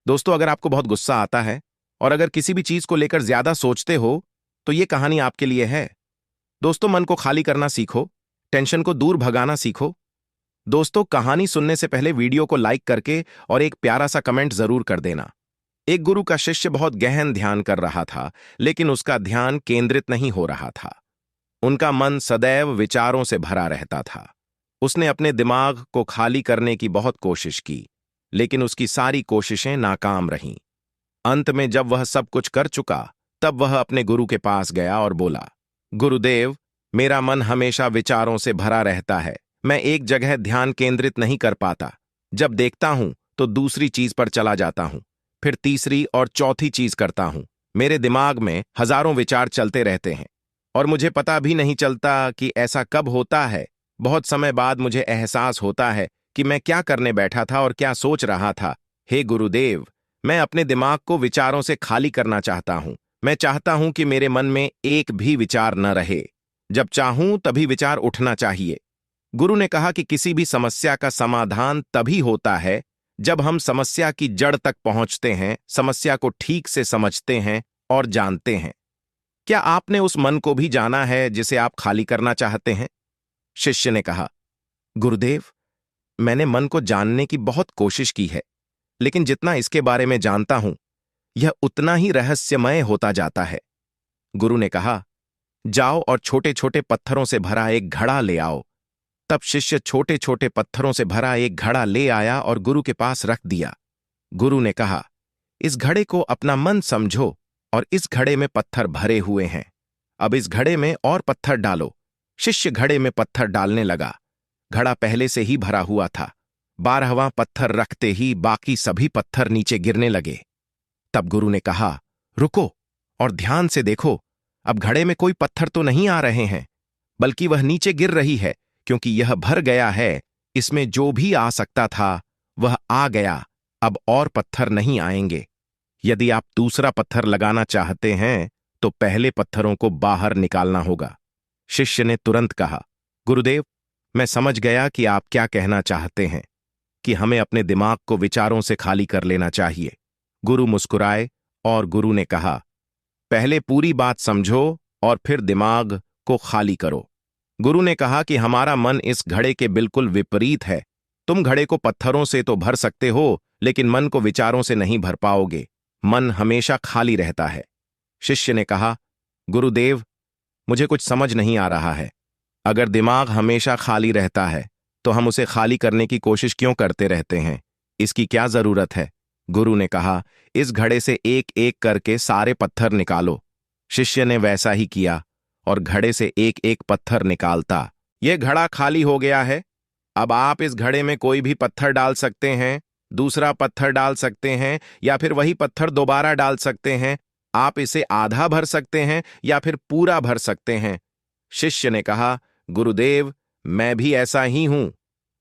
दोस्तों, अगर आपको बहुत गुस्सा आता है और अगर किसी भी चीज को लेकर ज्यादा सोचते हो तो ये कहानी आपके लिए है। दोस्तों, मन को खाली करना सीखो, टेंशन को दूर भगाना सीखो। दोस्तों, कहानी सुनने से पहले वीडियो को लाइक करके और एक प्यारा सा कमेंट जरूर कर देना। एक गुरु का शिष्य बहुत गहन ध्यान कर रहा था, लेकिन उसका ध्यान केंद्रित नहीं हो रहा था। उनका मन सदैव विचारों से भरा रहता था। उसने अपने दिमाग को खाली करने की बहुत कोशिश की, लेकिन उसकी सारी कोशिशें नाकाम रहीं। अंत में जब वह सब कुछ कर चुका, तब वह अपने गुरु के पास गया और बोला, गुरुदेव, मेरा मन हमेशा विचारों से भरा रहता है। मैं एक जगह ध्यान केंद्रित नहीं कर पाता। जब देखता हूं तो दूसरी चीज पर चला जाता हूं, फिर तीसरी और चौथी चीज करता हूं। मेरे दिमाग में हजारों विचार चलते रहते हैं और मुझे पता भी नहीं चलता कि ऐसा कब होता है। बहुत समय बाद मुझे एहसास होता है कि मैं क्या करने बैठा था और क्या सोच रहा था। हे गुरुदेव, मैं अपने दिमाग को विचारों से खाली करना चाहता हूं। मैं चाहता हूं कि मेरे मन में एक भी विचार न रहे। जब चाहूं तभी विचार उठना चाहिए। गुरु ने कहा कि किसी भी समस्या का समाधान तभी होता है जब हम समस्या की जड़ तक पहुंचते हैं, समस्या को ठीक से समझते हैं और जानते हैं। क्या आपने उस मन को भी जाना है जिसे आप खाली करना चाहते हैं? शिष्य ने कहा, गुरुदेव, मैंने मन को जानने की बहुत कोशिश की है, लेकिन जितना इसके बारे में जानता हूं, यह उतना ही रहस्यमय होता जाता है। गुरु ने कहा, जाओ और छोटे छोटे पत्थरों से भरा एक घड़ा ले आओ। तब शिष्य छोटे छोटे पत्थरों से भरा एक घड़ा ले आया और गुरु के पास रख दिया। गुरु ने कहा, इस घड़े को अपना मन समझो और इस घड़े में पत्थर भरे हुए हैं। अब इस घड़े में और पत्थर डालो। शिष्य घड़े में पत्थर डालने लगा। घड़ा पहले से ही भरा हुआ था। 12वां पत्थर रखते ही बाकी सभी पत्थर नीचे गिरने लगे। तब गुरु ने कहा, रुको और ध्यान से देखो। अब घड़े में कोई पत्थर तो नहीं आ रहे हैं, बल्कि वह नीचे गिर रही है, क्योंकि यह भर गया है। इसमें जो भी आ सकता था वह आ गया। अब और पत्थर नहीं आएंगे। यदि आप दूसरा पत्थर लगाना चाहते हैं तो पहले पत्थरों को बाहर निकालना होगा। शिष्य ने तुरंत कहा, गुरुदेव, मैं समझ गया कि आप क्या कहना चाहते हैं, कि हमें अपने दिमाग को विचारों से खाली कर लेना चाहिए। गुरु मुस्कुराए और गुरु ने कहा, पहले पूरी बात समझो और फिर दिमाग को खाली करो। गुरु ने कहा कि हमारा मन इस घड़े के बिल्कुल विपरीत है। तुम घड़े को पत्थरों से तो भर सकते हो, लेकिन मन को विचारों से नहीं भर पाओगे। मन हमेशा खाली रहता है। शिष्य ने कहा, गुरुदेव, मुझे कुछ समझ नहीं आ रहा है। अगर दिमाग हमेशा खाली रहता है तो हम उसे खाली करने की कोशिश क्यों करते रहते हैं? इसकी क्या जरूरत है? गुरु ने कहा, इस घड़े से एक एक करके सारे पत्थर निकालो। शिष्य ने वैसा ही किया और घड़े से एक एक पत्थर निकालता यह घड़ा खाली हो गया है। अब आप इस घड़े में कोई भी पत्थर डाल सकते हैं, दूसरा पत्थर डाल सकते हैं, या फिर वही पत्थर दोबारा डाल सकते हैं। आप इसे आधा भर सकते हैं या फिर पूरा भर सकते हैं। शिष्य ने कहा, गुरुदेव, मैं भी ऐसा ही हूं।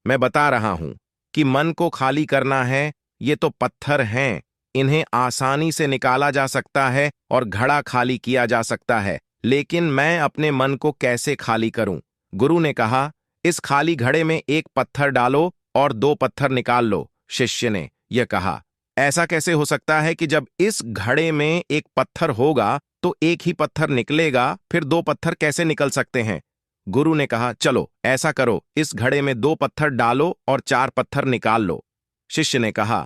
मैं बता रहा हूं कि मन को खाली करना है। ये तो पत्थर हैं, इन्हें आसानी से निकाला जा सकता है और घड़ा खाली किया जा सकता है, लेकिन मैं अपने मन को कैसे खाली करूं? गुरु ने कहा, इस खाली घड़े में एक पत्थर डालो और 2 पत्थर निकाल लो। शिष्य ने यह कहा, ऐसा कैसे हो सकता है कि जब इस घड़े में एक पत्थर होगा तो एक ही पत्थर निकलेगा, फिर 2 पत्थर कैसे निकल सकते हैं? गुरु ने कहा, चलो ऐसा करो, इस घड़े में 2 पत्थर डालो और 4 पत्थर निकाल लो। शिष्य ने कहा,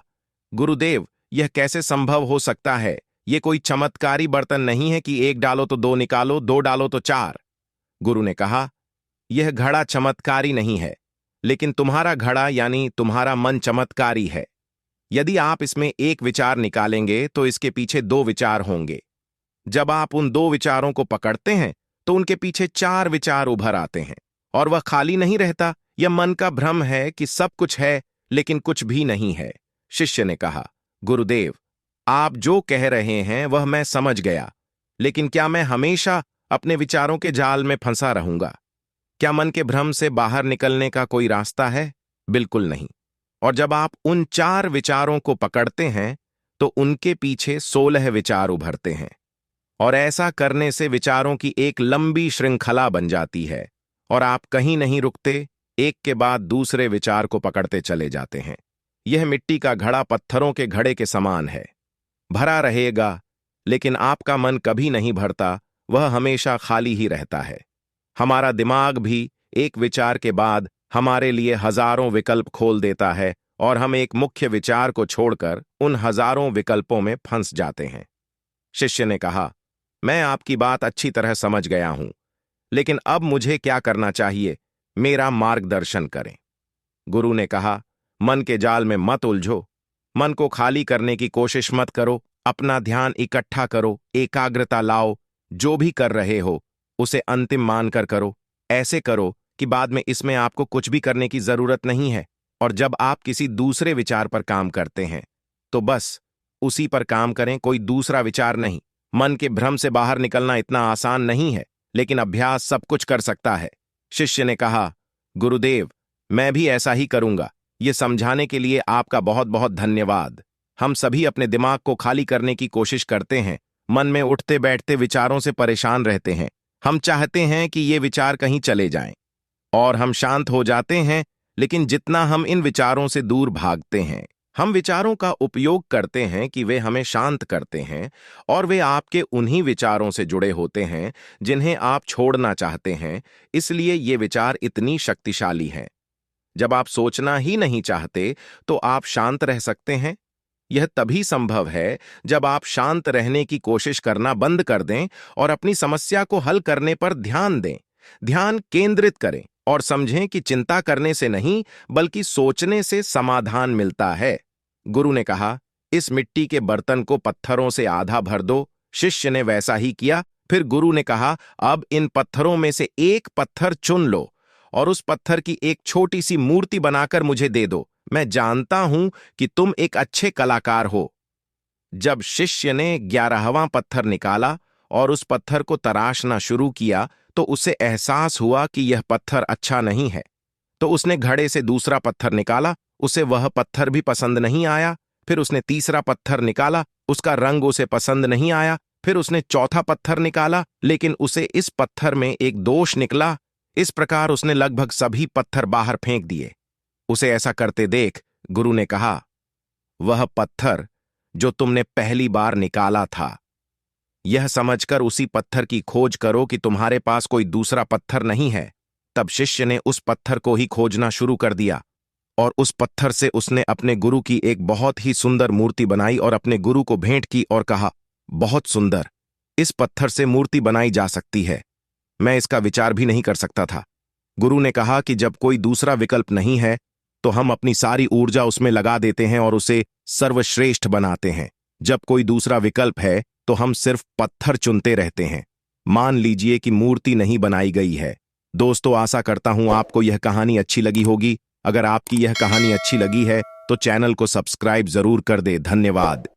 गुरुदेव, यह कैसे संभव हो सकता है? यह कोई चमत्कारी बर्तन नहीं है कि 1 डालो तो 2 निकालो, 2 डालो तो 4। गुरु ने कहा, यह घड़ा चमत्कारी नहीं है, लेकिन तुम्हारा घड़ा यानी तुम्हारा मन चमत्कारी है। यदि आप इसमें एक विचार निकालेंगे तो इसके पीछे 2 विचार होंगे। जब आप उन 2 विचारों को पकड़ते हैं तो उनके पीछे 4 विचार उभर आते हैं और वह खाली नहीं रहता। यह मन का भ्रम है कि सब कुछ है, लेकिन कुछ भी नहीं है। शिष्य ने कहा, गुरुदेव, आप जो कह रहे हैं वह मैं समझ गया, लेकिन क्या मैं हमेशा अपने विचारों के जाल में फंसा रहूंगा? क्या मन के भ्रम से बाहर निकलने का कोई रास्ता है? बिल्कुल नहीं। और जब आप उन 4 विचारों को पकड़ते हैं तो उनके पीछे 16 विचार उभरते हैं, और ऐसा करने से विचारों की एक लंबी श्रृंखला बन जाती है और आप कहीं नहीं रुकते, एक के बाद दूसरे विचार को पकड़ते चले जाते हैं। यह मिट्टी का घड़ा पत्थरों के घड़े के समान है, भरा रहेगा, लेकिन आपका मन कभी नहीं भरता, वह हमेशा खाली ही रहता है। हमारा दिमाग भी एक विचार के बाद हमारे लिए हजारों विकल्प खोल देता है और हम एक मुख्य विचार को छोड़कर उन हजारों विकल्पों में फंस जाते हैं। शिष्य ने कहा, मैं आपकी बात अच्छी तरह समझ गया हूं, लेकिन अब मुझे क्या करना चाहिए? मेरा मार्गदर्शन करें। गुरु ने कहा, मन के जाल में मत उलझो, मन को खाली करने की कोशिश मत करो, अपना ध्यान इकट्ठा करो, एकाग्रता लाओ, जो भी कर रहे हो उसे अंतिम मानकर करो। ऐसे करो कि बाद में इसमें आपको कुछ भी करने की जरूरत नहीं है। और जब आप किसी दूसरे विचार पर काम करते हैं तो बस उसी पर काम करें, कोई दूसरा विचार नहीं। मन के भ्रम से बाहर निकलना इतना आसान नहीं है, लेकिन अभ्यास सब कुछ कर सकता है। शिष्य ने कहा, गुरुदेव, मैं भी ऐसा ही करूंगा। ये समझाने के लिए आपका बहुत बहुत धन्यवाद। हम सभी अपने दिमाग को खाली करने की कोशिश करते हैं, मन में उठते बैठते विचारों से परेशान रहते हैं। हम चाहते हैं कि ये विचार कहीं चले जाएं और हम शांत हो जाते हैं, लेकिन जितना हम इन विचारों से दूर भागते हैं, हम विचारों का उपयोग करते हैं कि वे हमें शांत करते हैं, और वे आपके उन्हीं विचारों से जुड़े होते हैं जिन्हें आप छोड़ना चाहते हैं। इसलिए ये विचार इतनी शक्तिशाली हैं। जब आप सोचना ही नहीं चाहते तो आप शांत रह सकते हैं। यह तभी संभव है जब आप शांत रहने की कोशिश करना बंद कर दें और अपनी समस्या को हल करने पर ध्यान दें। ध्यान केंद्रित करें और समझें कि चिंता करने से नहीं, बल्कि सोचने से समाधान मिलता है। गुरु ने कहा, इस मिट्टी के बर्तन को पत्थरों से आधा भर दो। शिष्य ने वैसा ही किया। फिर गुरु ने कहा, अब इन पत्थरों में से एक पत्थर चुन लो और उस पत्थर की एक छोटी सी मूर्ति बनाकर मुझे दे दो। मैं जानता हूं कि तुम एक अच्छे कलाकार हो। जब शिष्य ने 11वां पत्थर निकाला और उस पत्थर को तराशना शुरू किया तो उसे एहसास हुआ कि यह पत्थर अच्छा नहीं है। तो उसने घड़े से दूसरा पत्थर निकाला, उसे वह पत्थर भी पसंद नहीं आया। फिर उसने तीसरा पत्थर निकाला, उसका रंग उसे पसंद नहीं आया। फिर उसने चौथा पत्थर निकाला, लेकिन उसे इस पत्थर में एक दोष निकला। इस प्रकार उसने लगभग सभी पत्थर बाहर फेंक दिए। उसे ऐसा करते देख गुरु ने कहा, वह पत्थर जो तुमने पहली बार निकाला था, यह समझकर उसी पत्थर की खोज करो कि तुम्हारे पास कोई दूसरा पत्थर नहीं है। तब शिष्य ने उस पत्थर को ही खोजना शुरू कर दिया और उस पत्थर से उसने अपने गुरु की एक बहुत ही सुंदर मूर्ति बनाई और अपने गुरु को भेंट की और कहा, बहुत सुंदर, इस पत्थर से मूर्ति बनाई जा सकती है। मैं इसका विचार भी नहीं कर सकता था। गुरु ने कहा कि जब कोई दूसरा विकल्प नहीं है तो हम अपनी सारी ऊर्जा उसमें लगा देते हैं और उसे सर्वश्रेष्ठ बनाते हैं। जब कोई दूसरा विकल्प है तो हम सिर्फ पत्थर चुनते रहते हैं। मान लीजिए कि मूर्ति नहीं बनाई गई है। दोस्तों, आशा करता हूं आपको यह कहानी अच्छी लगी होगी। अगर आपकी यह कहानी अच्छी लगी है तो चैनल को सब्सक्राइब जरूर कर दे। धन्यवाद।